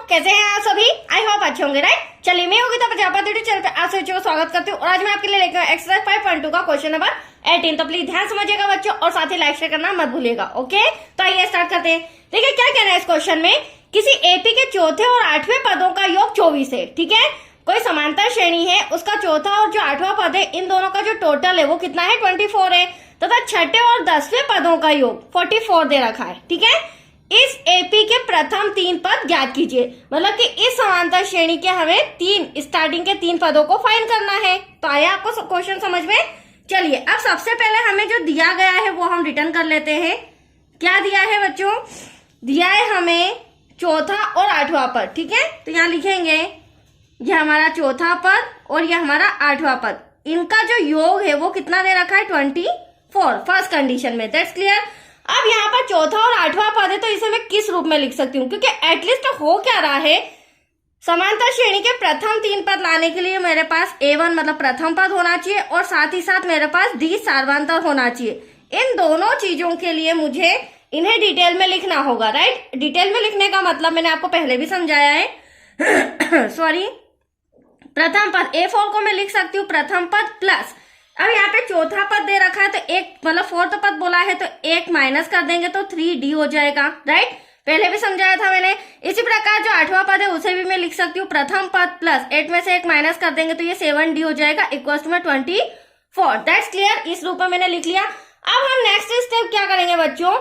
कैसे हैं आप सभी? आई होप अच्छे होंगे, राइट? चलिए, मैं योगिता प्रजापति चैनल पे आप सभी को स्वागत करती हूँ और आज मैं आपके लिए लेकर एक्सरसाइज 5.2 का क्वेश्चन नंबर 18। तो प्लीज ध्यान समझिएगा बच्चों और साथ ही लाइक शेयर करना मत भूलिएगा। ओके, तो आइए स्टार्ट करते हैं। देखिए क्या कहना है इस क्वेश्चन में, किसी एपी के चौथे और आठवें पदों का योग 24 है। ठीक है, कोई समांतर श्रेणी है, उसका चौथा और जो आठवां पद है, इन दोनों का जो टोटल है वो कितना है? 24 है। तथा छठे और 10वें पदों का योग 44 दे रखा है। ठीक है, इस एपी के प्रथम 3 पद ज्ञात कीजिए। मतलब कि इस समांतर श्रेणी के हमें स्टार्टिंग के 3 पदों को फाइंड करना है। तो आया आपको क्वेश्चन समझ में? चलिए, अब सबसे पहले हमें जो दिया गया है वो हम रिटर्न कर लेते हैं। क्या दिया है बच्चों? दिया है हमें चौथा और आठवां पद। ठीक है, तो यहाँ लिखेंगे ये हमारा चौथा पद और ये हमारा आठवां पद, इनका जो योग है वो कितना दे रखा है? 24 फर्स्ट कंडीशन में। That's clear. अब यहाँ पर चौथा और आठवां पद है, तो इसे मैं किस रूप में लिख सकती हूँ? क्योंकि एटलीस्ट हो क्या रहा है, समांतर श्रेणी के प्रथम 3 पद लाने के लिए मेरे पास A1 मतलब प्रथम पद होना चाहिए और साथ ही साथ मेरे पास D सार्वंतर होना चाहिए। इन दोनों चीजों के लिए मुझे इन्हें डिटेल में लिखना होगा, राइट? डिटेल में लिखने का मतलब मैंने आपको पहले भी समझाया है। सॉरी, प्रथम पद A4 को मैं लिख सकती हूँ प्रथम पद प्लस, अब यहाँ पे चौथा पद दे रखा है तो एक मतलब 4th पद बोला है तो 1 माइनस कर देंगे तो 3D हो जाएगा, राइट? पहले भी समझाया था मैंने। इसी प्रकार जो आठवां पद है उसे भी मैं लिख सकती हूँ प्रथम पद प्लस 8 में से 1 माइनस कर देंगे तो ये 7D हो जाएगा इक्वल टू में 24। That's clear. इस रूप में मैंने लिख लिया। अब हम नेक्स्ट स्टेप क्या करेंगे बच्चों,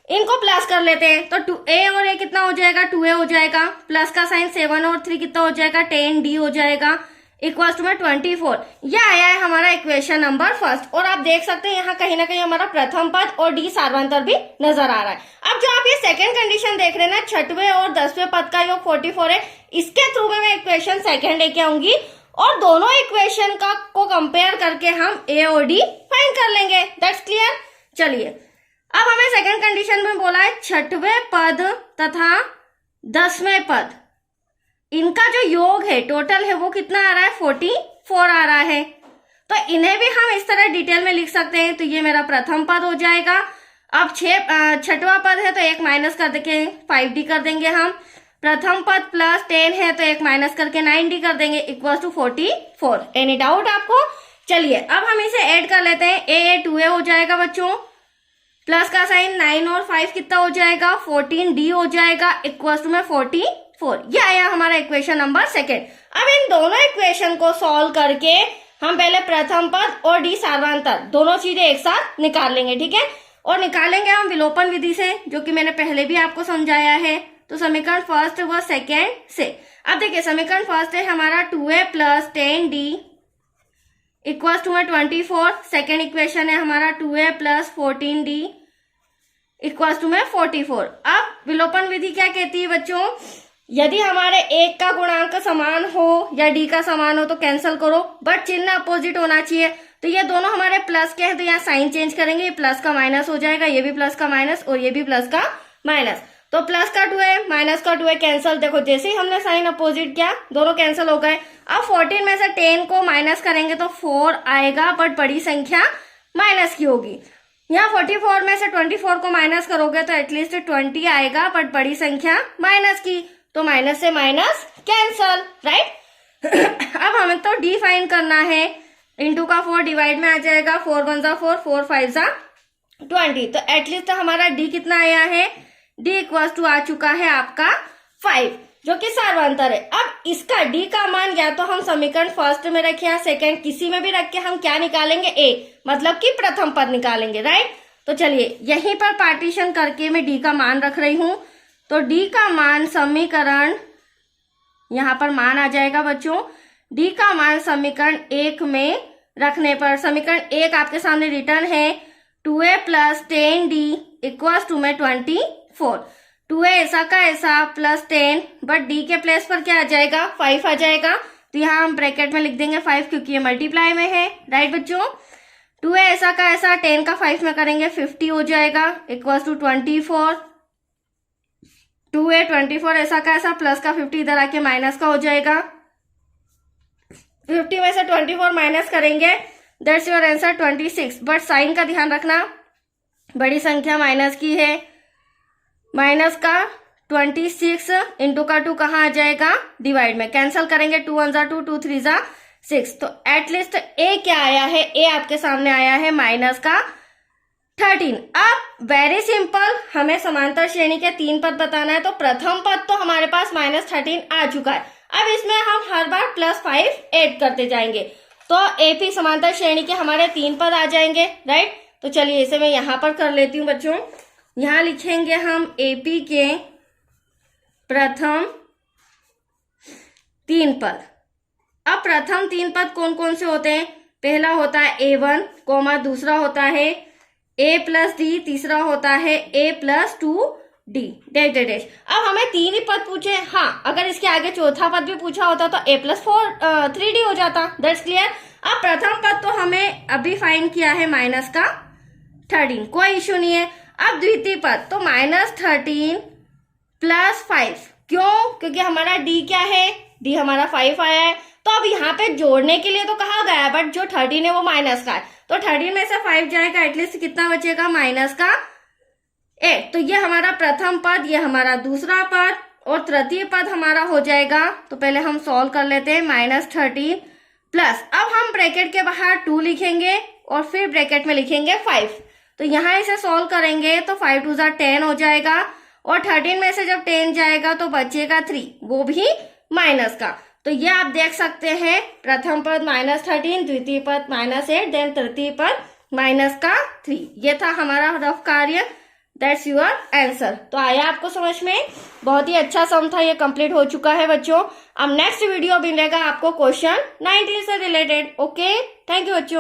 इनको प्लस कर लेते हैं। तो 2A और A कितना हो जाएगा? 2A हो जाएगा, प्लस का साइन 7 और 3 कितना हो जाएगा? 10D हो जाएगा इक्वल टू में 24। यह आया है हमारा इक्वेशन नंबर फर्स्ट। और आप देख सकते हैं यहाँ कहीं ना कहीं हमारा प्रथम पद और D सार्वंतर भी नजर आ रहा है। अब जो आप ये सेकंड कंडीशन देख रहे हैं ना, छठवें और 10वें पद का योग 44 है, इसके थ्रू में मैं इक्वेशन सेकंड लेके आऊंगी और दोनों इक्वेशन को कंपेयर करके हम A और D फाइंड कर लेंगे। That's clear. चलिए, अब हमें सेकंड कंडीशन में बोला है छठवें पद तथा 10वें पद, इनका जो योग है टोटल है वो कितना आ रहा है? 44 आ रहा है। तो इन्हें भी हम इस तरह डिटेल में लिख सकते हैं। तो ये मेरा प्रथम पद हो जाएगा। अब छठवां पद है तो 1 माइनस कर देंगे 5D कर देंगे हम। प्रथम पद प्लस 10 है तो 1 माइनस करके 9D कर देंगे इक्वल टू 44। एनी डाउट आपको? चलिए, अब हम इसे ऐड कर लेते हैं। A 2A हो जाएगा बच्चों, प्लस का साइन 9 और 5 कितना हो जाएगा? 14D हो जाएगा इक्वल टू में 44। ये आया हमारा इक्वेशन नंबर सेकेंड। अब इन दोनों इक्वेशन को सॉल्व करके हम पहले प्रथम पद और D सार्वंतर दोनों चीजें एक साथ निकाल लेंगे। ठीक है, और निकालेंगे हम विलोपन विधि से, जो कि मैंने पहले भी आपको समझाया है। तो समीकरण फर्स्ट व सेकेंड से, अब देखिए समीकरण फर्स्ट है हमारा 2A plus 10D equal to में 24। सेकेंड इक्वेशन है हमारा 2A plus 14D equal to में 44। अब विलोपन विधि क्या कहती है बच्चों? यदि हमारे एक का गुणांक समान हो या D का समान हो तो कैंसिल करो, बट चिन्ह अपोजिट होना चाहिए। तो ये दोनों हमारे प्लस के हैं तो यहाँ साइन चेंज करेंगे, ये प्लस का माइनस हो जाएगा, ये भी प्लस का माइनस और ये भी प्लस का माइनस। तो प्लस का 2A माइनस का 2A कैंसिल। देखो जैसे ही हमने साइन अपोजिट किया दोनों कैंसिल हो गए। अब 14 में से 10 को माइनस करेंगे तो 4 आएगा, बट बड़ी संख्या माइनस की होगी। यहाँ 44 में से 24 को माइनस करोगे तो एटलीस्ट 20 आएगा, बट बड़ी संख्या माइनस की, तो माइनस से माइनस कैंसल, राइट? अब हमें तो D फाइंड करना है। इंटू का 4 डिवाइड में आ जाएगा, 4 1 जा 4, 4 5 जा 20। तो एटलीस्ट हमारा D कितना आया है? D इक्वल टू आ चुका है आपका 5, जो कि सार्वंतर है। अब इसका D का मान या तो हम समीकरण फर्स्ट में रखे या सेकेंड, किसी में भी रख के हम क्या निकालेंगे? A मतलब कि प्रथम पद निकालेंगे, राइट? तो चलिए यहीं पर पार्टीशन करके मैं D का मान रख रही हूं। तो D का मान समीकरण, यहां पर मान आ जाएगा बच्चों, D का मान समीकरण 1 में रखने पर, समीकरण 1 आपके सामने रिटर्न है 2A plus 10D equal to में 24। 2A ऐसा का ऐसा प्लस 10, बट D के प्लेस पर क्या आ जाएगा? 5 आ जाएगा। तो यहाँ हम ब्रैकेट में लिख देंगे 5 क्योंकि ये मल्टीप्लाई में है, राइट बच्चों? 2A ऐसा का ऐसा 10 का 5 में करेंगे 50 हो जाएगा इक्वल टू 24। 2A 24 ऐसा का ऐसा प्लस का 50 इधर आके माइनस का हो जाएगा। 50 में से 24 माइनस करेंगे, that's your answer 26। But sign का ध्यान रखना, बड़ी संख्या माइनस की है, माइनस का 26 इंटू का 2 कहाँ आ जाएगा, डिवाइड में, कैंसिल करेंगे, 2 1 जा 2, 2 3 जा 6। तो एटलीस्ट ए क्या आया है, ए आपके सामने आया है माइनस का 13। अब वेरी सिंपल, हमें समांतर श्रेणी के 3 पद बताना है, तो प्रथम पद तो हमारे पास -13 आ चुका है। अब इसमें हम हर बार +5 ऐड करते जाएंगे, तो एपी समांतर श्रेणी के हमारे 3 पद आ जाएंगे, राइट। तो चलिए इसे मैं यहां पर कर लेती हूं बच्चों। यहां लिखेंगे हम एपी के प्रथम 3 पद। अब प्रथम 3 पद कौन कौन से होते हैं, पहला होता है A1, दूसरा होता है A+D, तीसरा होता है A+2D डैश। अब हमें 3 ही पद पूछे, हाँ अगर इसके आगे चौथा पद भी पूछा होता तो A+3D हो जाता, दैट्स क्लियर। अब प्रथम पद तो हमें अभी फाइंड किया है माइनस का 13, कोई इश्यू नहीं है। अब द्वितीय पद तो -13 + 5, क्यों, क्योंकि हमारा D क्या है, D हमारा 5 आया है। तो अब यहाँ पे जोड़ने के लिए तो कहा गया है, बट जो 13 है वो माइनस का है, तो 13 में से 5 जाएगा, एटलीस्ट कितना बचेगा, माइनस का 8। तो ये हमारा प्रथम पद, ये हमारा दूसरा पद, और तृतीय पद हमारा हो जाएगा। तो पहले हम सॉल्व कर लेते हैं, -13 प्लस, अब हम ब्रैकेट के बाहर 2 लिखेंगे और फिर ब्रैकेट में लिखेंगे 5। तो यहाँ इसे सॉल्व करेंगे तो 5 2 जा 10 हो जाएगा, और 13 में से जब 10 जाएगा तो बचेगा 3, वो भी माइनस का। तो ये आप देख सकते हैं, प्रथम पद -13, द्वितीय पद -8, देन तृतीय पद माइनस का 3। ये था हमारा रफ कार्य, दैट्स योर आंसर। तो आया आपको समझ में, बहुत ही अच्छा सम था, ये कंप्लीट हो चुका है बच्चों। अब नेक्स्ट वीडियो मिलेगा आपको क्वेश्चन 19 से रिलेटेड। ओके, थैंक यू बच्चों।